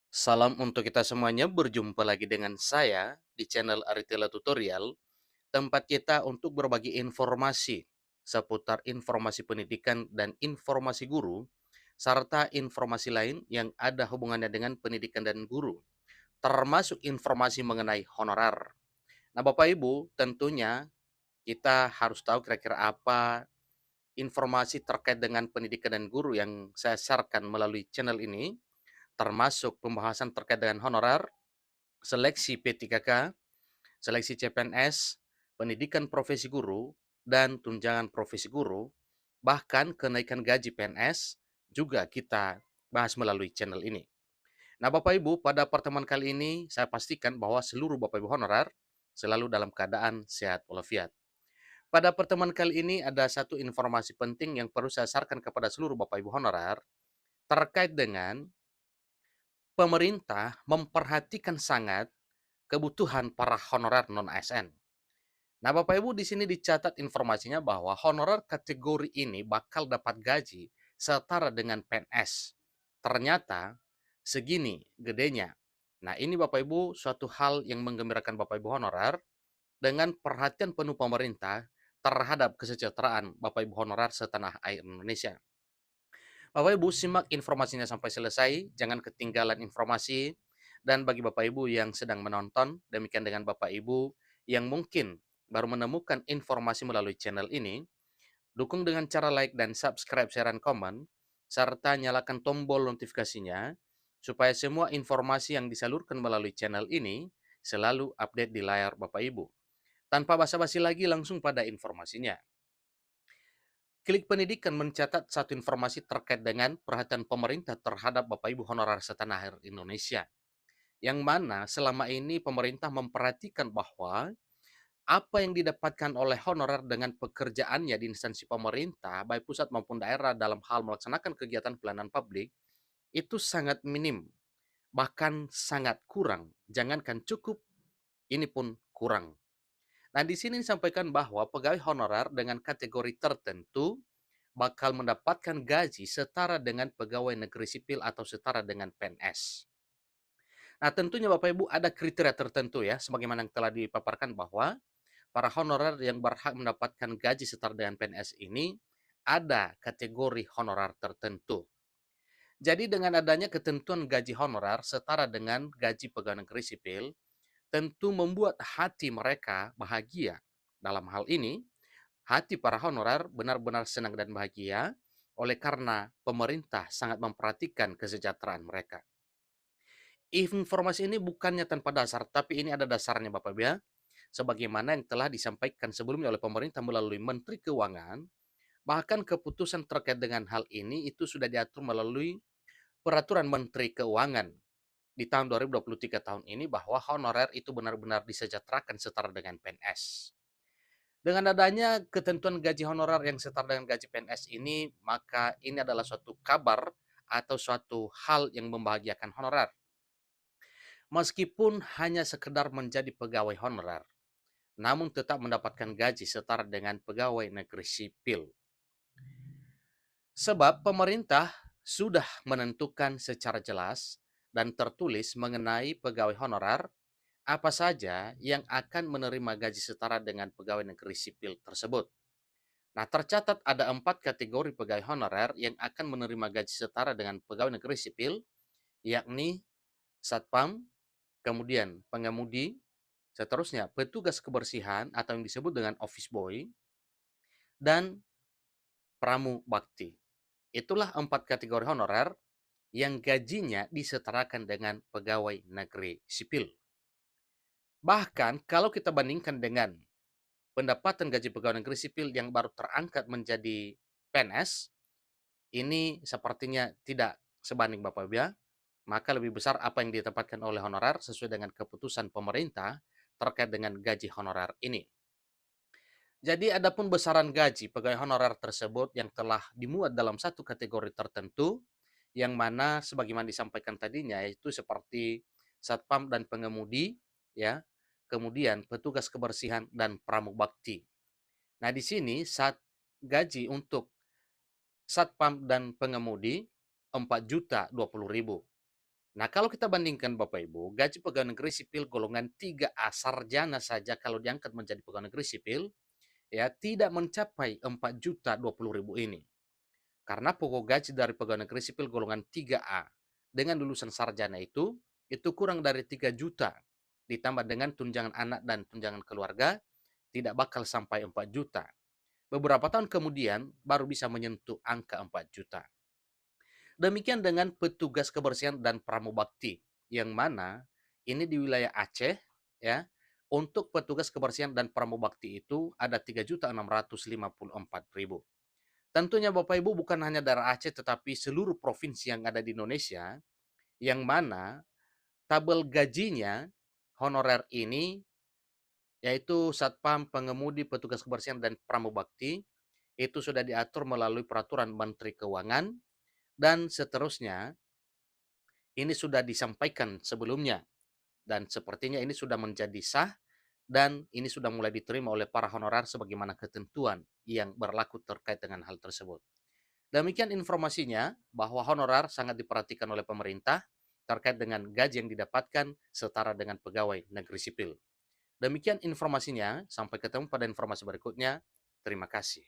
Salam untuk kita semuanya, berjumpa lagi dengan saya di channel Aritela Tutorial, tempat kita untuk berbagi informasi seputar informasi pendidikan dan informasi guru, serta informasi lain yang ada hubungannya dengan pendidikan dan guru, termasuk informasi mengenai honorar. Nah, Bapak Ibu, tentunya kita harus tahu kira-kira apa informasi terkait dengan pendidikan dan guru yang saya sharekan melalui channel ini, termasuk pembahasan terkait dengan honorar, seleksi P3K, seleksi CPNS, pendidikan profesi guru, dan tunjangan profesi guru, bahkan kenaikan gaji PNS juga kita bahas melalui channel ini. Nah, Bapak Ibu, pada pertemuan kali ini saya pastikan bahwa seluruh Bapak Ibu honorer selalu dalam keadaan sehat walafiat. Pada pertemuan kali ini ada satu informasi penting yang perlu saya sarankan kepada seluruh Bapak Ibu honorer terkait dengan pemerintah memperhatikan sangat kebutuhan para honorer non-ASN. Nah, Bapak Ibu, di sini dicatat informasinya bahwa honorer kategori ini bakal dapat gaji setara dengan PNS. Ternyata segini gedenya. Nah, ini Bapak Ibu suatu hal yang menggembirakan Bapak Ibu honorer dengan perhatian penuh pemerintah terhadap kesejahteraan Bapak Ibu honorer setanah air Indonesia. Bapak Ibu simak informasinya sampai selesai, jangan ketinggalan informasi. Dan bagi Bapak Ibu yang sedang menonton, demikian dengan Bapak Ibu yang mungkin baru menemukan informasi melalui channel ini, dukung dengan cara like dan subscribe, share, dan komen, serta nyalakan tombol notifikasinya, supaya semua informasi yang disalurkan melalui channel ini selalu update di layar Bapak Ibu. Tanpa basa-basi lagi, langsung pada informasinya. Klik Pendidikan mencatat satu informasi terkait dengan perhatian pemerintah terhadap Bapak Ibu honorer setanah air Indonesia. Yang mana selama ini pemerintah memperhatikan bahwa apa yang didapatkan oleh honorer dengan pekerjaannya di instansi pemerintah, baik pusat maupun daerah dalam hal melaksanakan kegiatan pelayanan publik, itu sangat minim, bahkan sangat kurang. Jangankan cukup, ini pun kurang. Nah, di sini disampaikan bahwa pegawai honorer dengan kategori tertentu bakal mendapatkan gaji setara dengan pegawai negeri sipil atau setara dengan PNS. Nah, tentunya Bapak Ibu ada kriteria tertentu ya, sebagaimana yang telah dipaparkan bahwa para honorer yang berhak mendapatkan gaji setara dengan PNS ini ada kategori honorer tertentu. Jadi dengan adanya ketentuan gaji honorer setara dengan gaji pegawai negeri sipil, tentu membuat hati mereka bahagia. Dalam hal ini, hati para honorer benar-benar senang dan bahagia oleh karena pemerintah sangat memperhatikan kesejahteraan mereka. Informasi ini bukannya tanpa dasar, tapi ini ada dasarnya Bapak Ibu ya. Sebagaimana yang telah disampaikan sebelumnya oleh pemerintah melalui Menteri Keuangan, bahkan keputusan terkait dengan hal ini itu sudah diatur melalui Peraturan Menteri Keuangan di tahun 2023 tahun ini bahwa honorer itu benar-benar disejahterakan setara dengan PNS. Dengan adanya ketentuan gaji honorer yang setara dengan gaji PNS ini, maka ini adalah suatu kabar atau suatu hal yang membahagiakan honorer. Meskipun hanya sekedar menjadi pegawai honorer, namun tetap mendapatkan gaji setara dengan pegawai negeri sipil. Sebab pemerintah sudah menentukan secara jelas dan tertulis mengenai pegawai honorer apa saja yang akan menerima gaji setara dengan pegawai negeri sipil tersebut. Nah, tercatat ada 4 kategori pegawai honorer yang akan menerima gaji setara dengan pegawai negeri sipil, yakni satpam, kemudian pengemudi, seterusnya petugas kebersihan atau yang disebut dengan office boy, dan pramu bakti. Itulah 4 kategori honorer yang gajinya disetarakan dengan pegawai negeri sipil. Bahkan kalau kita bandingkan dengan pendapatan gaji pegawai negeri sipil yang baru terangkat menjadi PNS, ini sepertinya tidak sebanding Bapak Ibu ya. Maka lebih besar apa yang ditempatkan oleh honorer sesuai dengan keputusan pemerintah terkait dengan gaji honorer ini. Jadi adapun besaran gaji pegawai honorer tersebut yang telah dimuat dalam satu kategori tertentu, yang mana sebagaimana disampaikan tadinya yaitu seperti satpam dan pengemudi, ya, kemudian petugas kebersihan dan pramugabakti. Nah, di sini saat gaji untuk satpam dan pengemudi 4.020.000. Nah, kalau kita bandingkan Bapak Ibu, gaji pegawai negeri sipil golongan 3A sarjana saja kalau diangkat menjadi pegawai negeri sipil, ya tidak mencapai 4.020.000 ini. Karena pokok gaji dari pegawai negeri sipil golongan 3A dengan lulusan sarjana itu kurang dari 3 juta. Ditambah dengan tunjangan anak dan tunjangan keluarga, tidak bakal sampai 4 juta. Beberapa tahun kemudian baru bisa menyentuh angka 4 juta. Demikian dengan petugas kebersihan dan pramubakti, yang mana ini di wilayah Aceh, ya. Untuk petugas kebersihan dan pramubakti itu ada 3.654.000. Tentunya Bapak Ibu bukan hanya daerah Aceh tetapi seluruh provinsi yang ada di Indonesia, yang mana tabel gajinya honorer ini yaitu Satpam, pengemudi, petugas kebersihan dan pramubakti itu sudah diatur melalui peraturan Menteri Keuangan dan seterusnya. Ini sudah disampaikan sebelumnya dan sepertinya ini sudah menjadi sah dan ini sudah mulai diterima oleh para honorer sebagaimana ketentuan yang berlaku terkait dengan hal tersebut. Demikian informasinya bahwa honorer sangat diperhatikan oleh pemerintah terkait dengan gaji yang didapatkan setara dengan pegawai negeri sipil. Demikian informasinya, sampai ketemu pada informasi berikutnya. Terima kasih.